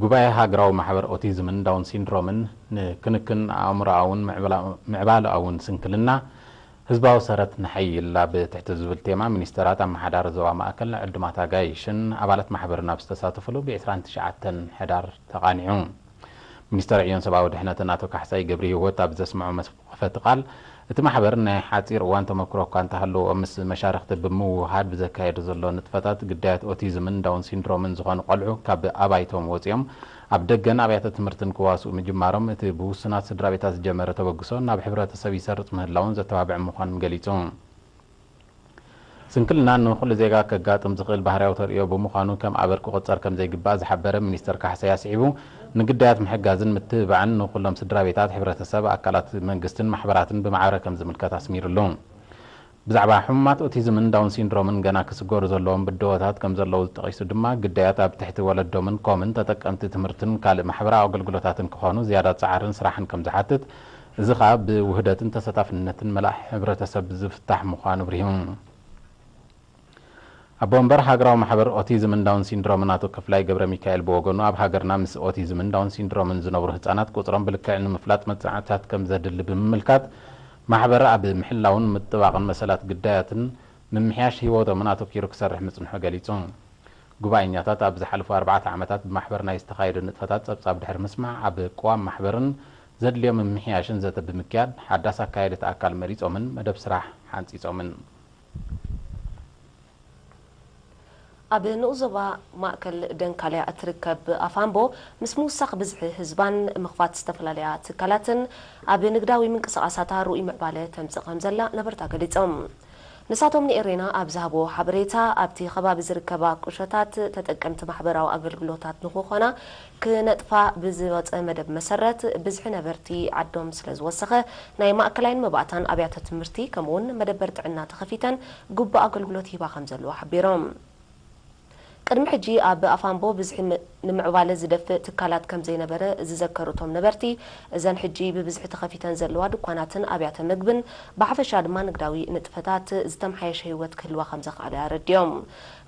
ጉባኤ ሃገራዊ ማሕበር ኦቲዝምን ዳውን ሲንድሮምን ንክንክን ኣእምሮኣውን ምዕባለኣውን ስንክልና ህዝባዊ ሰረት ንሐይላ ብትሕቲ ዝብል ቴማ ሚኒስተራት ኣመሓዳሪ ዞባ ማእከል ዕድማት ኣጋይሽን ኣባላት ማሕበርን ኣብ ዝተሳተፈሉ ብ29 ሕዳር ተቃኒዑ ሚኒስተር ዕዮን ሰብኣዊ ድሕነትን ኣቶ ካሕሳይ ገብሪ ህይወት ኣብ ዘስምዑ መክፈቲ ቃል እቲ ማሕበር ናይ ሓፂር እዋን ተመክሮ እኳ እንተሃለዎ ምስ መሻርክቲ ብምውሃድ ብዘካየዱ ዘሎ ንጥፈታት ግዳያት ኦቲዝምን ዳውን ሲንድሮምን ዝኾኑ ቆልዑ ካብ ኣባይቶም ወፂኦም ኣብ ደገን ኣብያተ ትምህርትን ክዋስኡ ምጅማሮም እቲ ብውስናት ስድራ ቤታት ዝጀመረ ተበግሶ ናብ ሕብረተሰብ ይሰርፅ ምህላውን ዘተባብዕ ምዃኑን ገሊጹ ስንክልና ንኩሉ ዜጋ ከጋጥም ዝኽእል ባህርያዊ ተርእዮ ብምዃኑ ከም ኣበር ክቁፀር ከም ዘይግባእ ዝሓበረ ሚኒስተር ካሕሳይ ኣስዒቡ ንግዳያት ምሕጋዝን ምትብባዕን ንኩሎም ስድራ ቤታት ሕብረተሰብ ኣካላት መንግስትን ማሕበራትን ብማዕረ ከም ዝምልከት ኣስሚሩሉ ብዛዕባ ሕሙማት ኦቲዝምን ዳውን ሲንድሮምን ገና ክስገሩ ዘለዎም ብድሆታት ከም ዘለዉ ዝጠቂሱ ድማ ግዳያት ኣብ ትሕቲ ወለዶምን ኮምን ተጠቀምቲ ትምህርትን ካልእ ማሕበራዊ ኣገልግሎታትን ክኾኑ ዝያዳ ፃዕርን ስራሕን ከም ዝሓትት እዚ ከዓ ብውህደትን ተሳታፍነትን መላእ ሕብረተሰብ ዝፍታሕ ምዃኑ ብሪሁ ኣብ ወንበር ሃገራዊ ማሕበር ኦቲዝምን ዳውን ሲንድሮምን ኣቶ ክፍላይ ገብረ ሚካኤል ብወገኑ ኣብ ሃገርና ምስ ኦቲዝምን ዳውን ሲንድሮምን ዝነብሩ ህፃናት ቁፅሮም ብልክዕ ንምፍላጥ መፅናዕትታት ከም ዘድሊ ብምምልካት ማሕበር ኣብ ምሕላውን ምጥባቕን መሰላት ግዳያትን ምምሕያሽ ሂወቶምን ኣተኪሩ ክሰርሕ ምፅንሑ ገሊጹ ጉባኤኛታት ኣብ ዝሓለፉ 4 ዓመታት ብማሕበር ናይ ዝተኻየዱ ንጥፈታት ፀብጻብ ድሕሪ ምስማዕ ኣብ ቅዋም ማሕበርን ዘድልዮም ምምሕያሽን ዘተ ብምክያድ ሓዳስ ኣካየደ ኣካል መሪፆምን መደብ ስራሕ ሓንፂፆምን ኣብ ንኡዞባ ማእከል ደንካልያ እትርከብ ኣፋንቦ ምስ ምውሳኽ ብዝሒ ህዝባን ምኽፋት ዝተፈላለያ ትካላትን ኣብ ንግዳዊ ምንቅስቃሳታ ሩኡይ ምዕባለ ተምፅእ ከም ዘላ ነበርታ ገሊፆም ንሳቶም ንኤሬና ኣብ ዝሃቦ ሓበሬታ ኣብቲ ከባቢ ዝርከባ ቁሸታት ተጠቀምቲ ማሕበራዊ ኣገልግሎታት ንክኾና ክነጥፋ ብዝወፀ መደብ መሰረት ብዝሒ ነበርቲ ዓዶም ስለ ዝወሰኸ ናይ ማእከላይን መባእታን ኣብያተ ትምህርቲ ከምኡውን መደበር ጥዕና ተኸፊተን ጉቡእ ኣገልግሎት ሂባ ከም ዘለዎ ሓቢሮም ቅድሚ ሕጂ ኣብ ኣፋንቦ ብዝሒ ንምዕባለ ዝደፍእ ትካላት ከም ዘይነበረ ዝዘከሩቶም ነበርቲ እዘን ሕጂ ብብዝሒ ተኸፊተን ዘለዋ ድኳናትን ኣብያተ ምግብን ብሓፈሻ ድማ ንግዳዊ ንጥፈታት ዝተመሓየሸ ህይወት ክህልዋ ከም ዘኽኣለ ኣረድዮም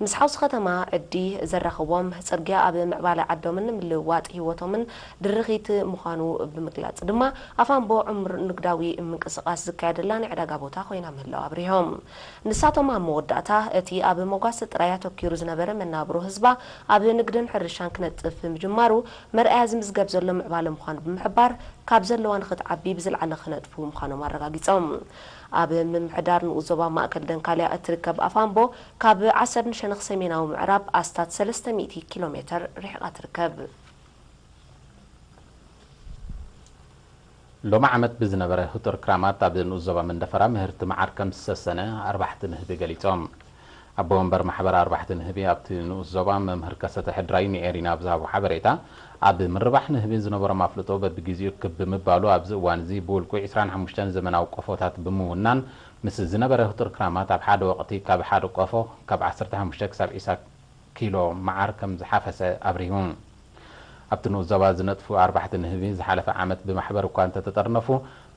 ምስ ሓውሲ ከተማ ዕዲ ዘራኽቦም ፅርግያ ኣብ ምዕባለ ዓዶምን ምልውዋጥ ህይወቶምን ድርኺት ምዃኑ ብምግላጽ ድማ ኣፋንቦ ዕሙር ንግዳዊ ምንቅስቃስ ዝካየደላ ናይ ዕዳጋ ቦታ ኮይና ምህላው ኣብሪሆም ንሳቶም ኣብ መወዳእታ እቲ ኣብ መጓስ ጥራይ ኣተኪሩ ዝነበረ መናብሮ ህዝባ ኣብ ንግድን ሕርሻን ክነጥፍ ምጅማሩ መርኣያ ዝምዝገብ ዘሎ ምዕባለ ምዃኑ ብምሕባር ካብ ዘለዋን ክትዓቢ ብዝለዓለ ክነጥፉ ምዃኖም ኣረጋጊፆም ኣብ ምምሕዳር ንኡዞባ ማእከል ደንካልያ እትርከብ ኣፋንቦ ካብ 10 ሸነኽ ሰሜናዊ ምዕራብ ኣስታት 300 ኪሎ ሜትር ርሕቃ ትርከብ ሎማ ዓመት ብዝነበረ ህጡር ክራማት ኣብ ንኡዞባ መንደፈራ ምህርቲ መዓር ከም ዝሰሰነ 4 ንህቢ ገሊፆም ኣብ ወንበር ማሕበር 4 ንህቢ ኣብቲ ንኡዞባ መምህር ከሰተ ሕድራይ ንኤሪና ብዛሃቡ ሓበሬታ ኣብ ምርባሕ ንህቢ ዝነበሮም ኣፍልጦ በብግዚኡ ክብ ምባሉ ኣብዚ እዋን እዚ ብውልቁ 25 ዘመናዊ ቆፎታት ብምውናን ምስ ዝነበረ ህጡር ክራማት ኣብ ሓደ ወቅቲ ካብ ሓደ ቆፎ ካብ 15 ክሳብ 20 ኪሎ መዓር ከም ዝሓፈሰ ኣብሪሁ ኣብቲ ንኡዞባ ዝነጥፉ 4 ንህቢ ዝሓለፈ ዓመት ብማሕበር እኳ እንተተጠርነፉ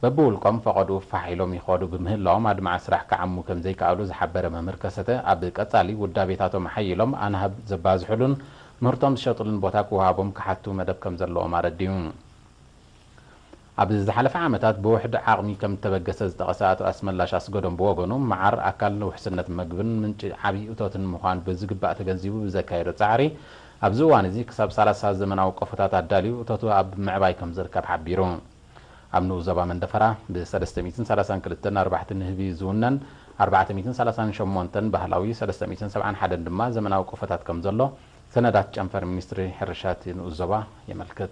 በብውልቆም ፈቐዱ ፋሒሎም ይኸዱ ብምህላዎም ኣድማዕ ስራሕ ክዓሙ ከም ዘይከኣሉ ዝሓበረ መምህር ከሰተ ኣብ ቀጻሊ ውዳቤታቶም ሓይሎም ኣናሃብ ዘባዝሑሉን ምህርቶም ዝሸጡልን ቦታ ክወሃቦም ክሓቱ መደብ ከም ዘለዎም ኣረድዩ ኣብ ዝሓለፈ ዓመታት ብውሕዲ ዓቕሚ ከም ተበገሰ ዝጠቐሰ ኣቶ ኣስመላሽ ኣስገዶም ብወገኑ መዓር ኣካል ውሕስነት ምግብን ምንጪ ዓብዪ እቶትን ምዃኑ ብዝግባእ ተገንዚቡ ብዘካየዶ ፃዕሪ ኣብዚ እዋን እዚ ክሳብ 30 ዘመናዊ ቆፎታት ኣዳልዩ እቶቱ ኣብ ምዕባይ ከም ዝርከብ ሓቢሩ ኣብ ንኡዞባ መንደፈራ ብ332 4 ንህቢ ዝውነን 438 ባህላዊ 371 ድማ ዘመናዊ ቆፎታት ከም ዘሎ ሰነዳት ጨንፈር ሚኒስትሪ ሕርሻት ንኡዞባ የመልክት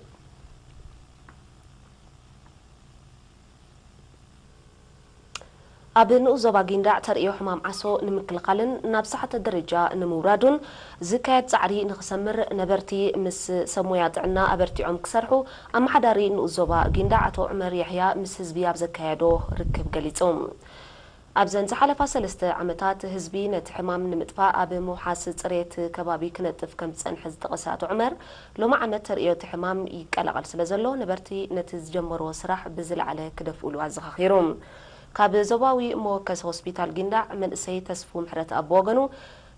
ኣብ ንኡዞባ ጊንዳዕ ተርእዮ ሕማም ዓሶ ንምክልኻልን ናብ ሰሓተ ደረጃ ንምውራዱን ዝካየድ ፃዕሪ ንኽሰምር ነበርቲ ምስ ሰሙያ ጥዕና ኣበርቲዖም ክሰርሑ ኣመሓዳሪ ንኡዞባ ጊንዳዕ ኣቶ ዑመር ያሕያ ምስ ህዝቢ ኣብ ዘካየዶ ርክብ ገሊፆም ኣብዘን ዝሓለፋ 3 ዓመታት ህዝቢ ነቲ ሕማም ንምጥፋእ ኣብ ምውሓስ ፅሬት ከባቢ ክነጥፍ ከም ዝፀንሐ ዝጠቐሰ ኣቶ ዑመር ሎማ ዓመት ተርእዮ እቲ ሕማም ይቀላቐል ስለ ዘሎ ነበርቲ ነቲ ዝጀመርዎ ስራሕ ብዝለዓለ ክደፍእሉ ኣዘኻኺሮም ካብ ዞባዊ መወከስ ሆስፒታል ጊንዳዕ መንእሰይ ተስፉ ምሕረት ኣብ ወገኑ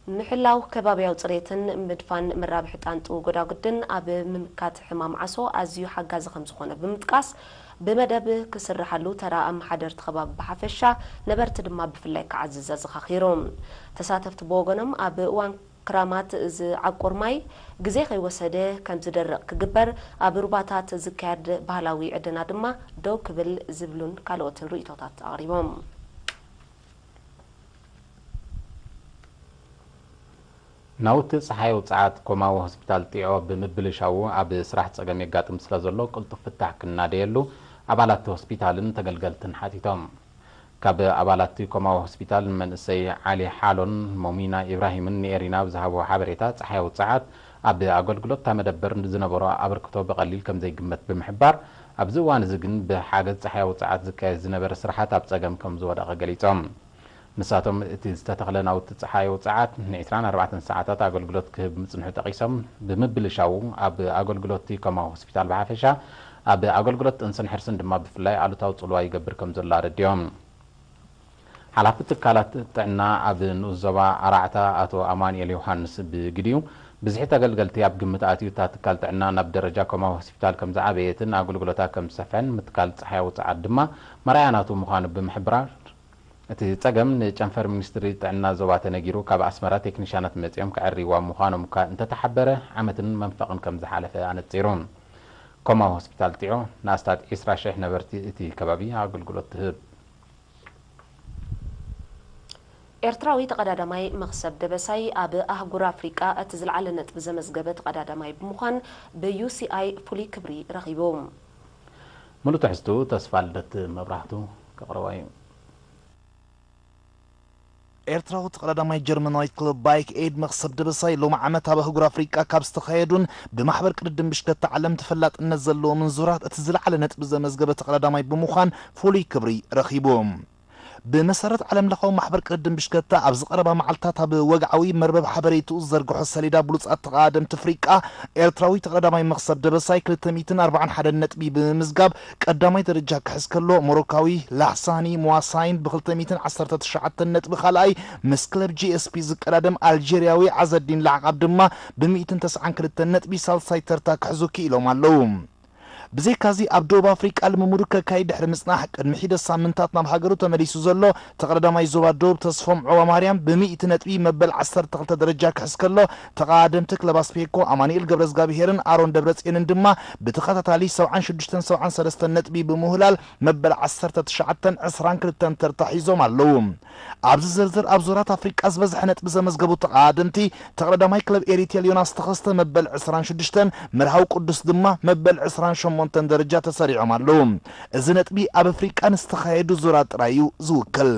محلاو كبابياو صريتن مدفان مرابح طانطو غداغدن اب ممكات حمام عصو ازيو حغاز خمسخونه بمطقاس بمدب كسرحلو ترى ام حدر تخباب بحفشا نبرت دما بفلاي كعزز زخخيروم تساتفت بوغنم اب وان كرامات ز عقورماي غزي خي وسده كم زدرق كغبر اب رباطات زكاد بحلاوي عدنا دما دو كبل زبلون كالوتن ريتوتات اقريبوم ناوت صحاي وصعات كوماو هوسبيتال طيعو بمبلشاو اب سراح صقم يغاطم سلازلو قلطو فتح كنا ديلو ابالات هوسبيتالن تغلغلتن حاتيتهم كاب ابالات كوماو هوسبيتال من سي علي حالون مومينا ابراهيم نيرينا بزهبو حبريتا صحاي وصعات اب اغلغلوت تمدبر زنبرو ابركتو بقليل كم زي قمت بمحبار ابزوان زغن بحاجه صحاي وصعات زكاي زنبر سرحات اب صقم كم زودا غليتهم نساتهم تستتخلنا وتصحاي وصعات نيتران 4 ساعات اغلغلوت كب مصنحو تقيسم بمبلشاو اب اغلغلوت كما هوسبيتال بعافشا اب اغلغلوت انسن حرسن دما بفلاي علوتاو صلوا يغبر كم زلا رديوم حلافت كالات طعنا اب نوزبا ارعتا اتو امانيل يوحنس بغديو بزحت اغلغلتي اب قمتاتيو تاتكال طعنا ناب درجه كما هوسبيتال كم زعبيتن اغلغلوتا كم سفن متكال صحاي وصعات دما مرياناتو مخان بمحبرار እቲ ጸገም ንጨንፈር ሚኒስትሪ ጥዕና ዞባ ተነጊሩ ካብ ኣስመራ ቴክኒሻናት መጽኦም ከዕሪዋ ምዃኖም እንተተሓበረ ዓመትን መንፈቕን ከም ዝሓለፈ ኣነጺሮም ኮማ ሆስፒታል ጥዑ ናስታት 20,000 ነበርቲ እቲ ከባቢ ኣገልግሎት ትህብ ኤርትራዊ ተቀዳዳማይ መክሰብ ደበሳይ ኣብ ኣህጉር ኣፍሪቃ እቲ ዝለዓለ ነጥቢ ዘመዝገበ ተቀዳዳማይ ብምዃን ብዩሲአይ ፍሉይ ክብሪ ረኺቦም ሙሉእ ትሕዝቱ ተስፋ ልደት መብራህቱ ከቕረባዩ ኤርትራው ተቀዳዳማይ ጀርመናዊት ክለብ ባይክ ኤድ መክሰብ ደበሳይ ሎም ዓመት ኣብ ኣህጉር ኣፍሪቃ ካብ ዝተኻየዱን ብማሕበር ቅድድም ብሽከት ዓለም ተፈላጥነት ዘለዎ ምንዙራት እቲ ዝለዓለ ነጥቢ ዘመዝገበ ተቀዳዳማይ ብምዃን ፍሉይ ክብሪ ረኺቦም بمسارات عالم لخو محبر قدم بشكتا ابز قربا معلتات اب وقعوي مربب حبريتو زرقحو السليدا بلوص اتقادم تفريقا ايرتراوي تقداماي مقصد دبساي 240 حدا نطبي بمزغاب قداماي درجه كحسكلو موروكاوي لاحساني مواساين ب 219 نطبي خلاي مسكلب جي اس بي زقدام الجيرياوي عز الدين لعقب دما ب 192 نطبي سالساي ترتا كحزوكي لو مالوم بزي كازي ابدوب افريقا الممركه كاي دحر مصناح قدم حيد سامنتات ناب هاغرو تمليسو زلو تقدماي زوبا دوب تصفم عوا مريم ب 100 نطبي مبل 10 تقلت درجه كحسكلو تقادم تكلب اسبيكو امانيل غبرز غابيهرن ارون دبرصين دما بتخاتالي 76 نطبي بمهلال مبل 10 تشعتن 22 ترتحيزوم اللوم ابز زرزر ابزورات افريقا ازبزح نطب زمزغبو تقادمتي تقدماي كلب اريتيل يوناس تخست مبل 26 مرهاو قدس دما مبل 25 مونتن درجات تسريعهم اللوم ازنطبي اب افريقا نستخايدو زورات رايو زوكل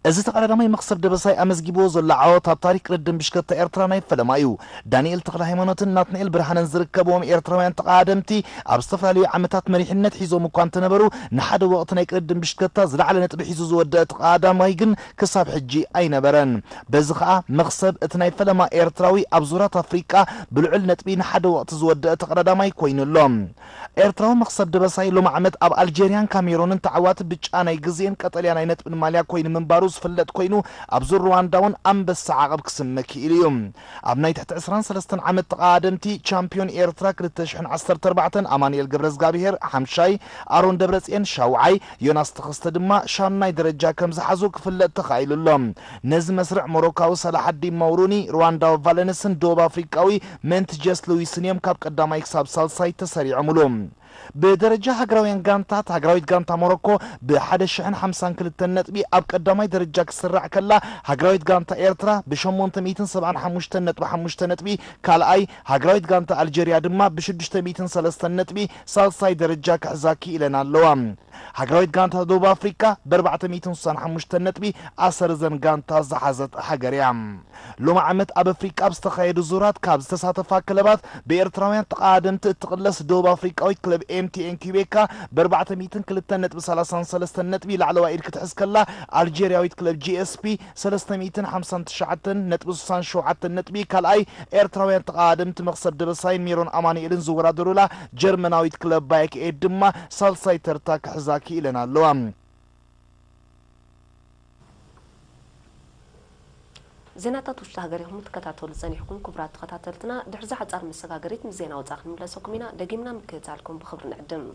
እዚ ተቀዳዳማይ መክሰብ ደበሳይ አመዝጊቦ ዘላዓወት ኣብ ታሪክ ቅድም ብሽከተ ኤርትራናይ ፈለማዩ ዳንኤል ተክለ ሃይማኖትን ናትናኤል ብርሃንን ዝርከብዎም ኤርትራውያን ተቃደምቲ ኣብ ዝተፈላለዩ ዓመታት መሪሕነት ሒዞም እኳ እንተነበሩ ንሓደ ወቅት ናይ ቅድም ብሽከታ ዝለዓለ ነጥቢ ሒዙ ዝወደአ ተቃዳማይ ግን ክሳብ ሕጂ ኣይነበረን በዚ ከዓ መክሰብ እቲ ናይ ፈለማ ኤርትራዊ ኣብ ዙራት ኣፍሪቃ ብልዑል ነጥቢ ንሓደ ወቅት ዝወደአ ተቀዳዳማይ ኮይኑሎም ኤርትራዊ መክሰብ ደበሳይ ሎም ዓመት ኣብ አልጄሪያን ካሜሮንን ተዓዋቲ ብጫ ናይ ግዜን ቀጠልያ ናይ ነጥቢ ማልያ ኮይኑ ምንባሩ فلت كوينو ابزور روانداون امبس عقب كسمك اليوم اب ناي تحت 23 عام تقادمتي تشامبيون ايرترا 2014 امانيل غبرز غابير حمشاي ارون دبرصين شاوعي يوناس تخست دما شاناي درجه كم زحزو كفلت تخايللهم نز مسرع موروكاو صلاح الدين موروني رواندا فالنسن دوب افريقاوي منت جس لويسنيم كاب قداماي حساب سالساي تسريعملهم بدرجه هاغراوين غانتات هاغراويت غانتا موروكو ب 152 نطبي اب قداماي درجه كسرع كلا هاغراويت غانتا ايرترا ب 875 نطبي كالاي هاغراويت غانتا الجيريا دما ب 603 نطبي سالساي درجه كحزاكي لنا اللوام هاغراويت غانتا دوب افريكا ب 465 نطبي اسرزن غانتا زحزت هاغريام لوم عمت اب افريكا بستخايد زورات كاب استساتفا كلبات بإرتراويان تقادمت تقلس دوب افريكاوي كلب MTN كيبيكا ب 433 نطبي لعلوا ايد كتحسكلا الجيرياويت كلب GSP 359 نطبي كالاي ايرتراويان تقادمت مقصد دبساين ميرون امانيلن زورا درولا جرمناويت كلب بايك ايد دما سالساي ترتاك حزاكي لنا اللوام زيناتات وش تهجريهم تكتاتول زنيحكم كبرات تكتاتلتنا دحرز حصار مسجاجريت مزينا وزاخن ملا سكمينا دقيمنا مكتالكم بخبر نعدم